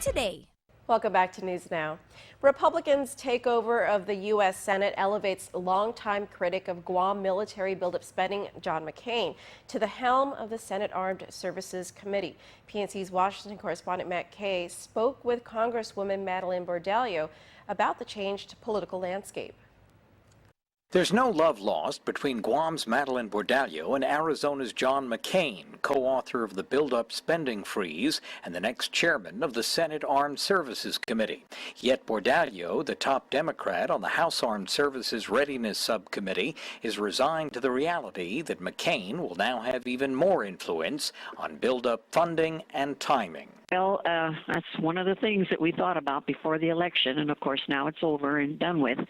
today. Welcome back to News Now. Republicans' takeover of the U.S. Senate elevates longtime critic of Guam military buildup spending, John McCain, to the helm of the Senate Armed Services Committee. PNC's Washington correspondent Matt Kay spoke with Congresswoman Madeleine Bordallo about the changed political landscape. There's no love lost between Guam's Madeleine Bordallo and Arizona's John McCain, co-author of the build-up spending freeze and the next chairman of the Senate Armed Services Committee. Yet Bordallo, the top Democrat on the House Armed Services Readiness Subcommittee, is resigned to the reality that McCain will now have even more influence on build-up funding and timing. Well, that's one of the things that we thought about before the election, and of course now it's over and done with.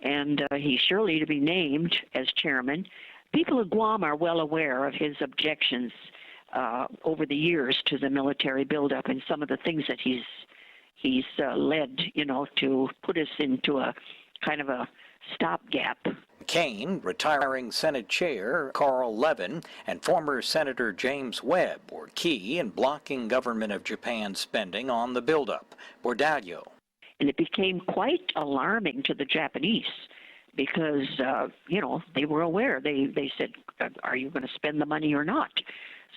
And he's surely to be named as chairman. People of Guam are well aware of his objections over the years to the military buildup and some of the things that he's led, to put us into a kind of a stopgap. McCain, retiring Senate Chair Carl Levin, and former Senator James Webb were key in blocking government of Japan spending on the buildup. Bordallo. And it became quite alarming to the Japanese because, they were aware. They said, are you going to spend the money or not?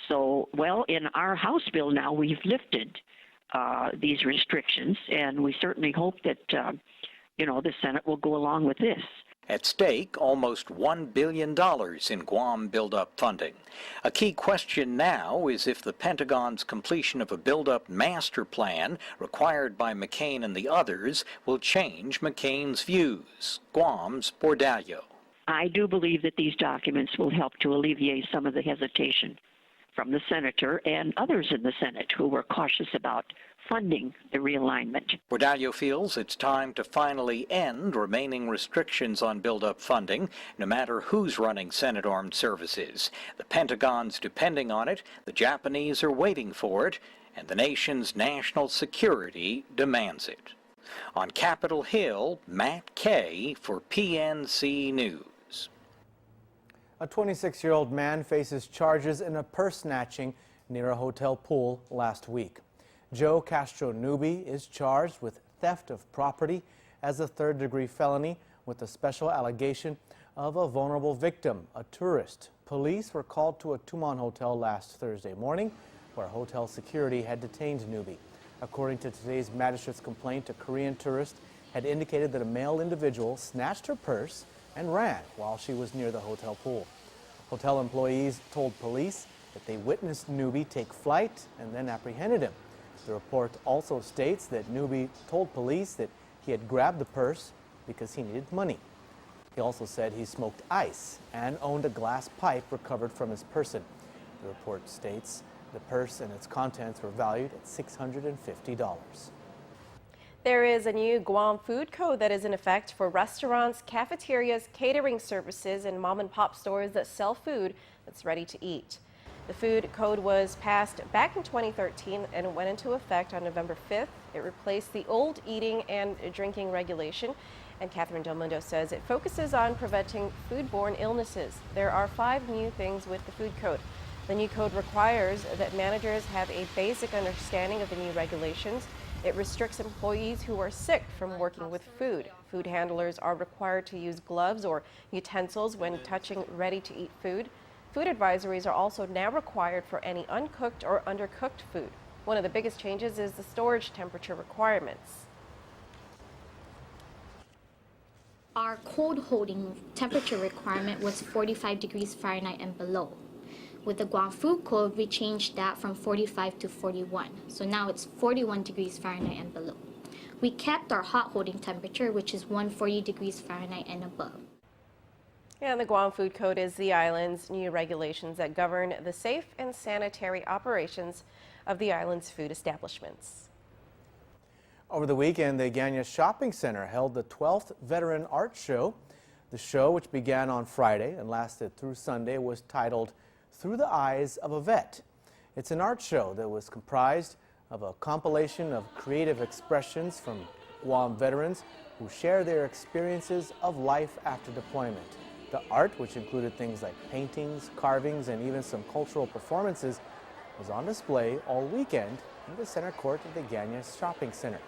So, well, in our House bill now, we've lifted these restrictions, and we certainly hope that, the Senate will go along with this. At stake, almost $1 billion in Guam build-up funding. A key question now is if the Pentagon's completion of a build-up master plan required by McCain and the others will change McCain's views. Guam's Bordallo. I do believe that these documents will help to alleviate some of the hesitation from the senator and others in the Senate who were cautious about funding the realignment. Bordallo feels it's time to finally end remaining restrictions on build-up funding, no matter who's running Senate Armed Services. The Pentagon's depending on it, the Japanese are waiting for it, and the nation's national security demands it. On Capitol Hill, Matt Kay for PNC News. A 26-year-old man faces charges in a purse snatching near a hotel pool last week. Joe Castro-Newby is charged with theft of property as a third-degree felony with a special allegation of a vulnerable victim, a tourist. Police were called to a Tumon hotel last Thursday morning where hotel security had detained Newby. According to today's magistrate's complaint, a Korean tourist had indicated that a male individual snatched her purse and ran while she was near the hotel pool. Hotel employees told police that they witnessed Newby take flight and then apprehended him. The report also states that Newby told police that he had grabbed the purse because he needed money. He also said he smoked ice and owned a glass pipe recovered from his person. The report states the purse and its contents were valued at $650. There is a new Guam food code that is in effect for restaurants, cafeterias, catering services, and mom-and-pop stores that sell food that's ready to eat. The food code was passed back in 2013 and went into effect on November 5th. It replaced the old eating and drinking regulation, and Catherine Del Mundo says it focuses on preventing foodborne illnesses. There are 5 new things with the food code. The new code requires that managers have a basic understanding of the new regulations. It restricts employees who are sick from working with food. Food handlers are required to use gloves or utensils when touching ready-to-eat food. Food advisories are also now required for any uncooked or undercooked food. One of the biggest changes is the storage temperature requirements. Our cold holding temperature requirement was 45 degrees Fahrenheit and below. With the Guam Food Code, we changed that from 45 to 41. So now it's 41 degrees Fahrenheit and below. We kept our hot holding temperature, which is 140 degrees Fahrenheit and above. And the Guam Food Code is the island's new regulations that govern the safe and sanitary operations of the island's food establishments. Over the weekend, the Ganya Shopping Center held the 12th Veteran Art Show. The show, which began on Friday and lasted through Sunday, was titled Through the Eyes of a Vet. It's an art show that was comprised of a compilation of creative expressions from Guam veterans who share their experiences of life after deployment. The art, which included things like paintings, carvings, and even some cultural performances, was on display all weekend in the center court of the Ganyas Shopping Center.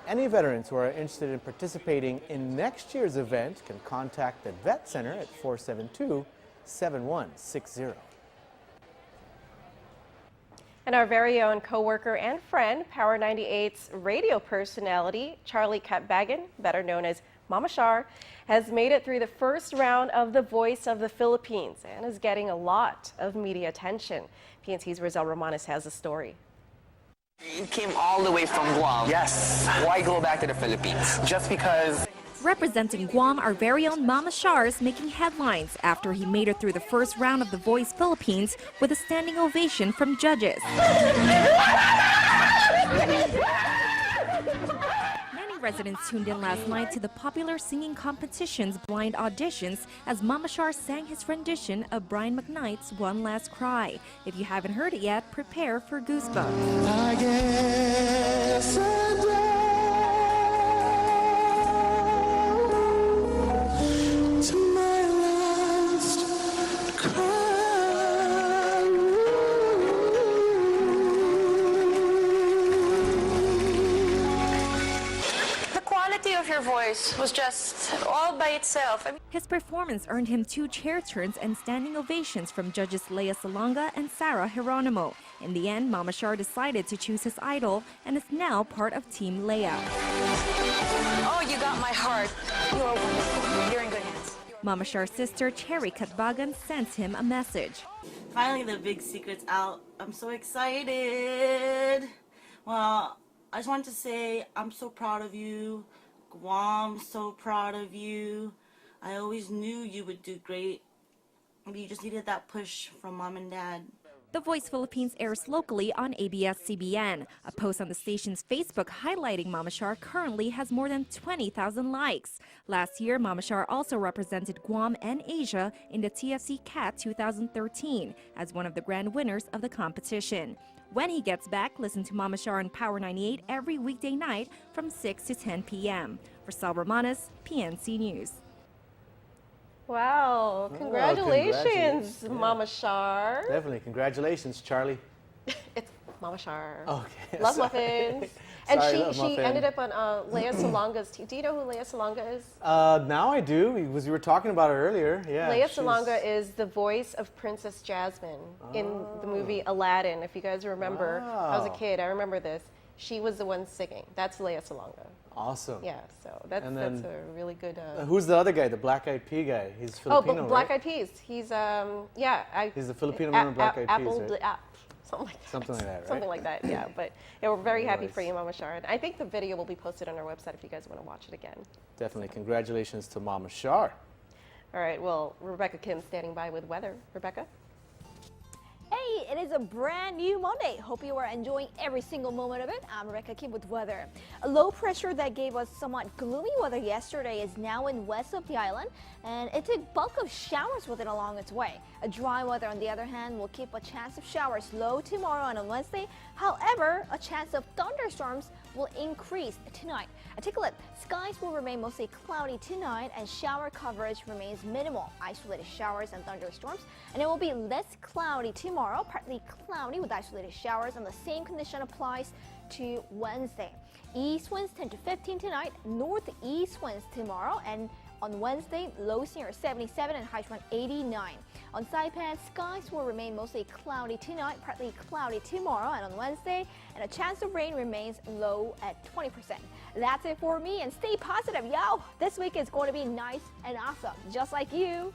Any veterans who are interested in participating in next year's event can contact the Vet Center at 472-7160. And our very own co-worker and friend, Power 98's radio personality, Charlie Katbagan, better known as Mama Shar, has made it through the first round of The Voice of the Philippines and is getting a lot of media attention. PNT's Rizal Romanes has the story. You came all the way from Guam. Yes. Why go back to the Philippines? Just because. Representing Guam, our very own Mama Shar is making headlines after he made it through the first round of The Voice Philippines with a standing ovation from judges. Many residents tuned in last night to the popular singing competition's blind auditions as Mama Shar sang his rendition of Brian McKnight's One Last Cry. If you haven't heard it yet, prepare for goosebumps. I guess to my last cry. The quality of your voice was just all by itself. His performance earned him 2 chair turns and standing ovations from judges Lea Salonga and Sarah Geronimo. In the end, Mama Shar decided to choose his idol and is now part of Team Lea. Oh, you got my heart. You're wonderful. You're in good hands. Mama Shar's sister, Cherry Katbagan, sends him a message. Finally, the big secret's out. I'm so excited. Well, I just wanted to say I'm so proud of you. Guam, so proud of you. I always knew you would do great. You just needed that push from Mom and Dad. The Voice Philippines airs locally on ABS-CBN. A post on the station's Facebook highlighting Mama Shar currently has more than 20,000 likes. Last year, Mama Shar also represented Guam and Asia in the TFC CAT 2013 as one of the grand winners of the competition. When he gets back, listen to Mama Shar on Power 98 every weekday night from 6 to 10 p.m. For Sal Romanes, PNC News. Wow, congratulations, Yeah. Mama Shar. Definitely. Congratulations, Charlie. It's Mama Shar. Okay. Love Sorry. muffins. And Sorry, she Love Muffin. ended up on Lea Salonga's team. Do you know who Lea Salonga is? Now I do, because we were talking about her earlier. Yeah. Lea she's- Salonga is the voice of Princess Jasmine in the movie Aladdin. If you guys remember, I was a Wow. kid. I remember this. She was the one singing. That's Lea Salonga. Awesome. Yeah, so that's And then- a really good. Who's the other guy, the Black Eyed Pea guy? He's Filipino, but Black right? Eyed Peas. He's yeah. He's the Filipino member of Black Eyed Peas, Apple, right? something like that. Something like that, right? Something like that. Yeah, but yeah, we're very happy for Anyways. you, Mama Shar. And I think the video will be posted on our website if you guys want to watch it again. Definitely. Congratulations to Mama Shar. All right. Well, Rebecca Kim's standing by with weather. Rebecca. Hey, it is a brand new Monday. Hope you are enjoying every single moment of it. I'm Rebecca Kim with weather. A low pressure that gave us somewhat gloomy weather yesterday is now in west of the island, and it took bulk of showers with it along its way. A dry weather, on the other hand, will keep a chance of showers low tomorrow and on Wednesday. However, a chance of thunderstorms will increase tonight. Take a look. Skies will remain mostly cloudy tonight, and shower coverage remains minimal. Isolated showers and thunderstorms, and it will be less cloudy tomorrow, partly cloudy with isolated showers, and the same condition applies to Wednesday. East winds 10 to 15 tonight, northeast winds tomorrow, and on Wednesday, lows near 77 and highs around 89. On Saipan, skies will remain mostly cloudy tonight, partly cloudy tomorrow and on Wednesday, and a chance of rain remains low at 20%. That's it for me, and stay positive, yo! This week is going to be nice and awesome, just like you.